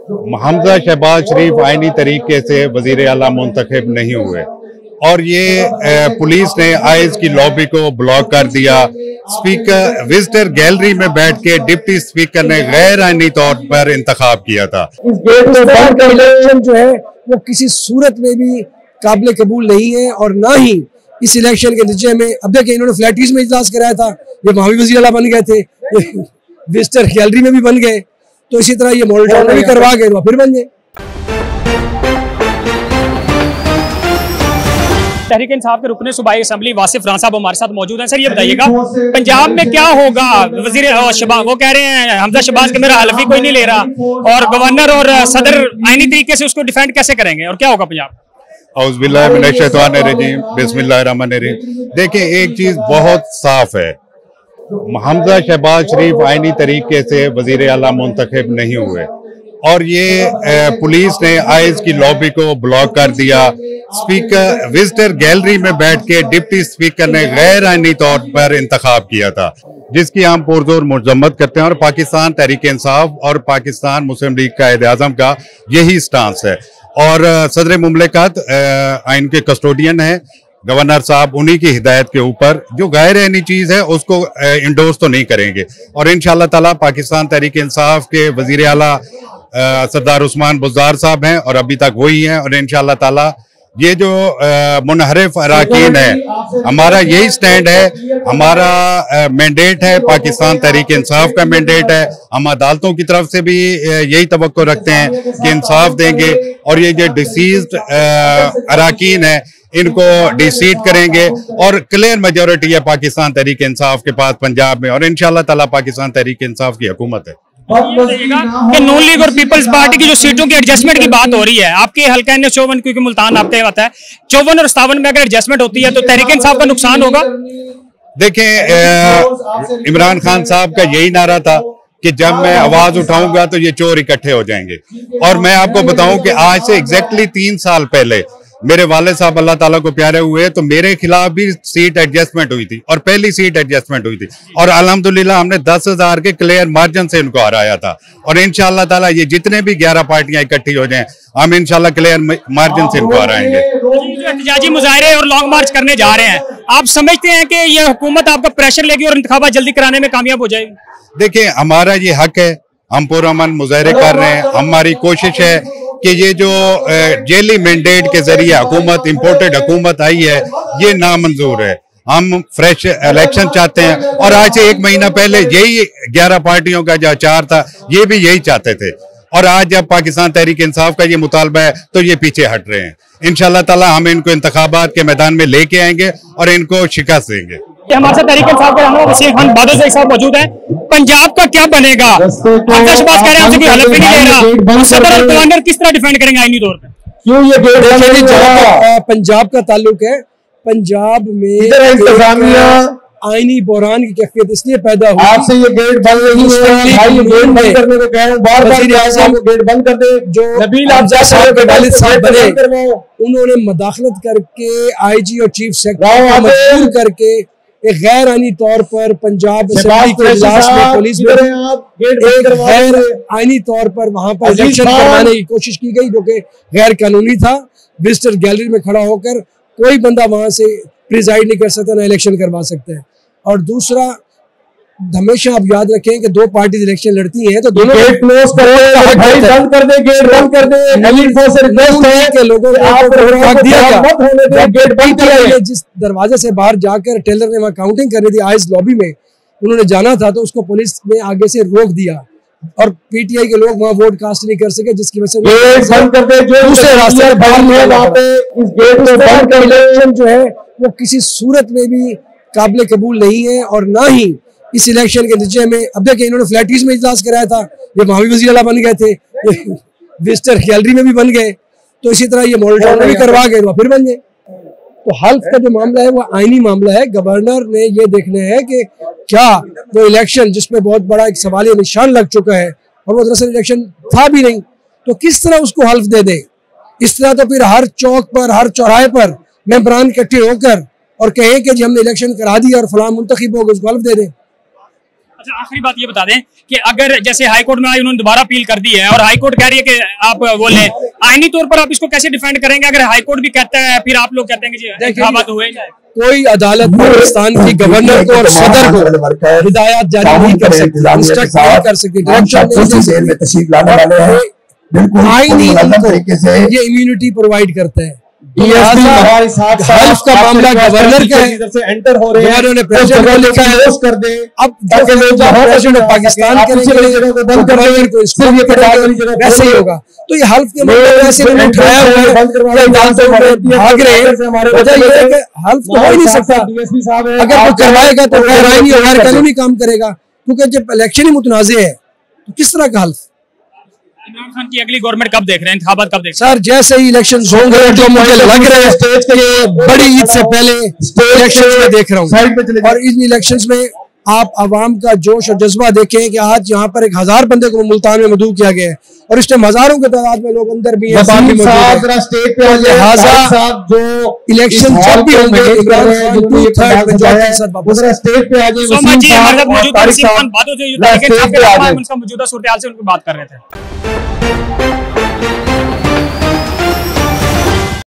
हमजा शहबाज शरीफ आईनी तरीके से वजीर आला मुंतखब नहीं हुए और ये पुलिस ने आइज की लॉबी को ब्लॉक कर दिया। स्पीकर विजिटर गैलरी में बैठ के डिप्टी स्पीकर ने गैर आईनी तौर पर इंतखाब किया था। इस गेट को बंद कर इलेक्शन जो है वो किसी सूरत में भी काबिल कबूल नहीं है और ना ही इस इलेक्शन के नतीजे में। अब देखिए इन्होंने फ्लैटीज में इजलास कराया था, ये वहां भी वज़ीर आला बन गए थे, ये विजिटर गैलरी में भी बन गए, तो इसी तरह ये मॉडल टाउन में भी करवा गए तो फिर बन गए। तहरीक इंसाफ के रुकने सूबाई असेंबली वासिफ राना साहब हमारे साथ मौजूद हैं। सर ये बताइएगा पंजाब में क्या होगा? वजीर शहबाज वो कह रहे हैं हमजा शहबाज के मेरा हल्फ ही कोई नहीं ले रहा, और गवर्नर और सदर आईनी तरीके से उसको डिफेंड कैसे करेंगे और क्या होगा पंजाब? औज़ुबिल्लाहि मिनश्शैतानिर्रजीम, बिस्मिल्लाहिर्रहमानिर्रहीम। देखिए एक चीज बहुत साफ है, हमजा शहबाज शरीफ आईनी तरीके से वजीर आला मुंतखब नहीं हुए और ये पुलिस ने आइज की लॉबी को ब्लॉक कर दिया। स्पीकर विजिटर गैलरी में बैठ के डिप्टी स्पीकर ने गैर आईनी तौर पर इंतखाब किया था, जिसकी हम पुरजोर मजम्मत करते हैं और पाकिस्तान तहरीक इंसाफ और पाकिस्तान मुस्लिम लीग कायद-ए-आज़म का यही स्टांस है। और सदर मुमलिकत आइन के कस्टोडियन है गवर्नर साहब, उन्हीं की हिदायत के ऊपर जो गैर आईनी चीज है उसको इंडोर्स तो नहीं करेंगे। और इंशाअल्लाह ताला पाकिस्तान तहरीक इंसाफ के वजीर आला सरदार उस्मान बुज़दार साहब हैं और अभी तक वही हैं, और इंशाअल्लाह ताला ये जो मुनहरिफ अराकीन है, हमारा यही स्टैंड है, हमारा मैंडेट है, पाकिस्तान तहरीक इंसाफ का मैंडेट है। हम अदालतों की तरफ से भी यही तवक्को रखते हैं कि इंसाफ देंगे और ये जो डिसीज्ड अराकीन है इनको डिसीट करेंगे और क्लियर मेजोरिटी है पाकिस्तान तहरीक इंसाफ के पास पंजाब में, और इंशाअल्लाह ताला पाकिस्तान तहरीक इंसाफ की हुकूमत है। कि नून लीग और पीपल्स पार्टी की जो सीटों की एडजस्टमेंट की बात हो रही है, आपके हल्का है 54, क्योंकि मुल्तान आपके आता है 54 और 57 में अगर एडजस्टमेंट होती है तो तहरीक इंसाफ का नुकसान होगा। देखें इमरान खान साहब का यही नारा था कि जब मैं आवाज उठाऊंगा तो ये चोर इकट्ठे हो जाएंगे, और मैं आपको बताऊं कि आज से एग्जैक्टली 3 साल पहले मेरे वाले साहब अल्लाह ताला को प्यारे हुए तो मेरे खिलाफ भी सीट एडजस्टमेंट हुई थी और पहली सीट एडजस्टमेंट हुई थी, और अल्हम्दुलिल्लाह हमने 10,000 के क्लियर मार्जिन से इनको हराया था। और इंशाअल्लाह ताला ये जितने भी 11 पार्टियां इकट्ठी हो जाएं हम इंशाअल्लाह क्लियर मार्जिन से इनको हराएंगे। जो एहतजाजी मुजाहरे और लॉन्ग मार्च करने जा रहे हैं, आप समझते हैं कि ये हुकूमत आपका प्रेशर लेगी और इंतखाबात जल्दी कराने में कामयाब हो जाएगी? देखिए हमारा ये हक है, हम पुरअमन मुजाहरे कर रहे हैं, हमारी कोशिश है कि ये जो जेली मैंडेट के जरिए हुकूमत इम्पोर्टेड हुकूमत आई है ये नामंजूर है। हम फ्रेश इलेक्शन चाहते हैं, और आज से 1 महीना पहले यही 11 पार्टियों का जो आचार था ये भी यही चाहते थे, और आज जब पाकिस्तान तहरीक इंसाफ का ये मुतालबा है तो ये पीछे हट रहे हैं। इंशाअल्लाह ताला हम इनको इंतखाबात के मैदान में लेके आएंगे और इनको शिकस्त देंगे। हमारे साथ तहरीक इंसाफ के रहनुमा वसीम खान बादल साहब साहब मौजूद हैं। पंजाब का क्या बनेगा? हमजा शहबाज कह रहे हैं हमसे कोई हल्फ ही नहीं ले रहा, सदर और गवर्नर किस तरह डिफेंड करेंगे आईनी तौर पे? क्यों ये गेट जहां पंजाब का ताल्लुक है, पंजाब में आईनी बहरान की कैफियत इसलिए पैदा हुई, आपसे ये गेट बंद नहीं है भाई, ये गेट बंद करने को कह रहा हूं, बार-बार गेट बंद कर दे। जो नबील आफजाब साहब वालिद साहब बने उन्होंने मदाखलत करके आईजी और चीफ सेक्रेटरी को मजबूर करके एक गैर आईनी तौर पर पंजाब असेंबली के इजलास में पुलिस में एक गैर आईनी तौर पर वहां पर इलेक्शन करवाने की कोशिश की गई, जो कि गैर कानूनी था। विजिटर गैलरी में खड़ा होकर कोई बंदा वहां से प्रिजाइड नहीं कर सकता, ना इलेक्शन करवा सकता है। और दूसरा, हमेशा आप याद रखें कि 2 पार्टी इलेक्शन लड़ती हैं तो दोनों गेट क्लोज करो, भाई बंद कर दे, गेट बंद कर दे। एलिट फोर्स रिक्वेस्ट है कि लोगों को हक दिया गया, गेट बंद किया। जिस दरवाजे से बाहर जाकर टेलर ने वहां काउंटिंग करनी थी आइस लॉबी में, उन्होंने जाना था तो उसको पुलिस ने आगे से रोक दिया और पीटीआई के लोग वहां वोट कास्ट नहीं कर सके, जिसकी वजह से बंद कर दे। जो दूसरे रास्ते वहां पे इस गेट को बंद कर, इलेक्शन जो है वो किसी सूरत में भी काबिल कबूल नहीं है और ना ही इस इलेक्शन के नतीजे में। अब देखिए इन्होंने फ्लैटीज में इजलास कराया था, ये वहां भी वज़ीर आला बन गए थे, ये विजिटर गैलरी में भी बन गए, तो इसी तरह ये मॉडल टाउन में भी करवा गए तो फिर बन गए। तो हल्फ का जो मामला है वो आईनी मामला है। गवर्नर ने ये देखना है कि क्या वो इलेक्शन जिसमें बहुत बड़ा एक सवालिया निशान लग चुका है और वो दरअसल इलेक्शन था भी नहीं, तो किस तरह उसको हल्फ दे दे। इस तरह तो फिर हर चौक पर, हर चौराहे पर मेंबरान इकट्ठे होकर और कहें कि जी हमने इलेक्शन करा दिया और फलां मुंतखब हो गए, उसको हल्फ दे दें। आखिरी बात ये बता दें कि अगर जैसे हाई कोर्ट में आई, उन्होंने दोबारा अपील कर दी है और हाई कोर्ट कह रही है कि आप वो लें, आईनी तौर पर आप इसको कैसे डिफेंड करेंगे अगर हाई कोर्ट भी कहता है, फिर आप लोग कहते हैं कि जी इंतखाबात हुए जाए? कोई अदालत पाकिस्तान की गवर्नर को और सदर को हिदायत जारी नहीं कर सकती, इंस्ट्रक्ट नहीं कर सकती, डायरेक्शन नहीं दे सकती। आईनी उनको ये इम्यूनिटी प्रोवाइड करता है। हल्फ का मामला गवर्नर का है, गवर्नर ने प्रेसिडेंट को लिखा है कर दे। अब प्रेसिडेंट पाकिस्तान गवर्नर को इसको वैसे ही होगा। तो ये हल्फ के मामले वैसे उठाया हुआ है, भाग रहे हैं। हल्फ तो हो ही नहीं सकता, अगर वो करवाएगा तो गैर आईनी और गैर कानूनी काम करेगा, क्योंकि जब इलेक्शन ही मुतनाज़े है तो किस तरह का हल्फ? इमरान खान की अगली गवर्नमेंट कब देख रहे हैं, इंतखाबात कब देख रहे हैं? सर जैसे ही इलेक्शन होंगे, जो मुझे लग रहा है स्टेज के बड़ी ईद से पहले इलेक्शन में देख रहा हूँ, और इन इलेक्शंस में आप आवाम का जोश और जज्बा देखें कि आज यहाँ पर 1000 बंदे को मुल्तान में मदऊ किया गया है और इस टाइम हजारों की तादाद में लोग अंदर भी हैं, बाहर भी मौजूद हैं। लिहाजा जो इलेक्शन जब भी होंगे, इमरान खान 2/3 मेजॉरिटी के साथ वापस स्टेज पे आ जाए। मौजूदा सूरत हाल से उनकी बात कर रहे थे।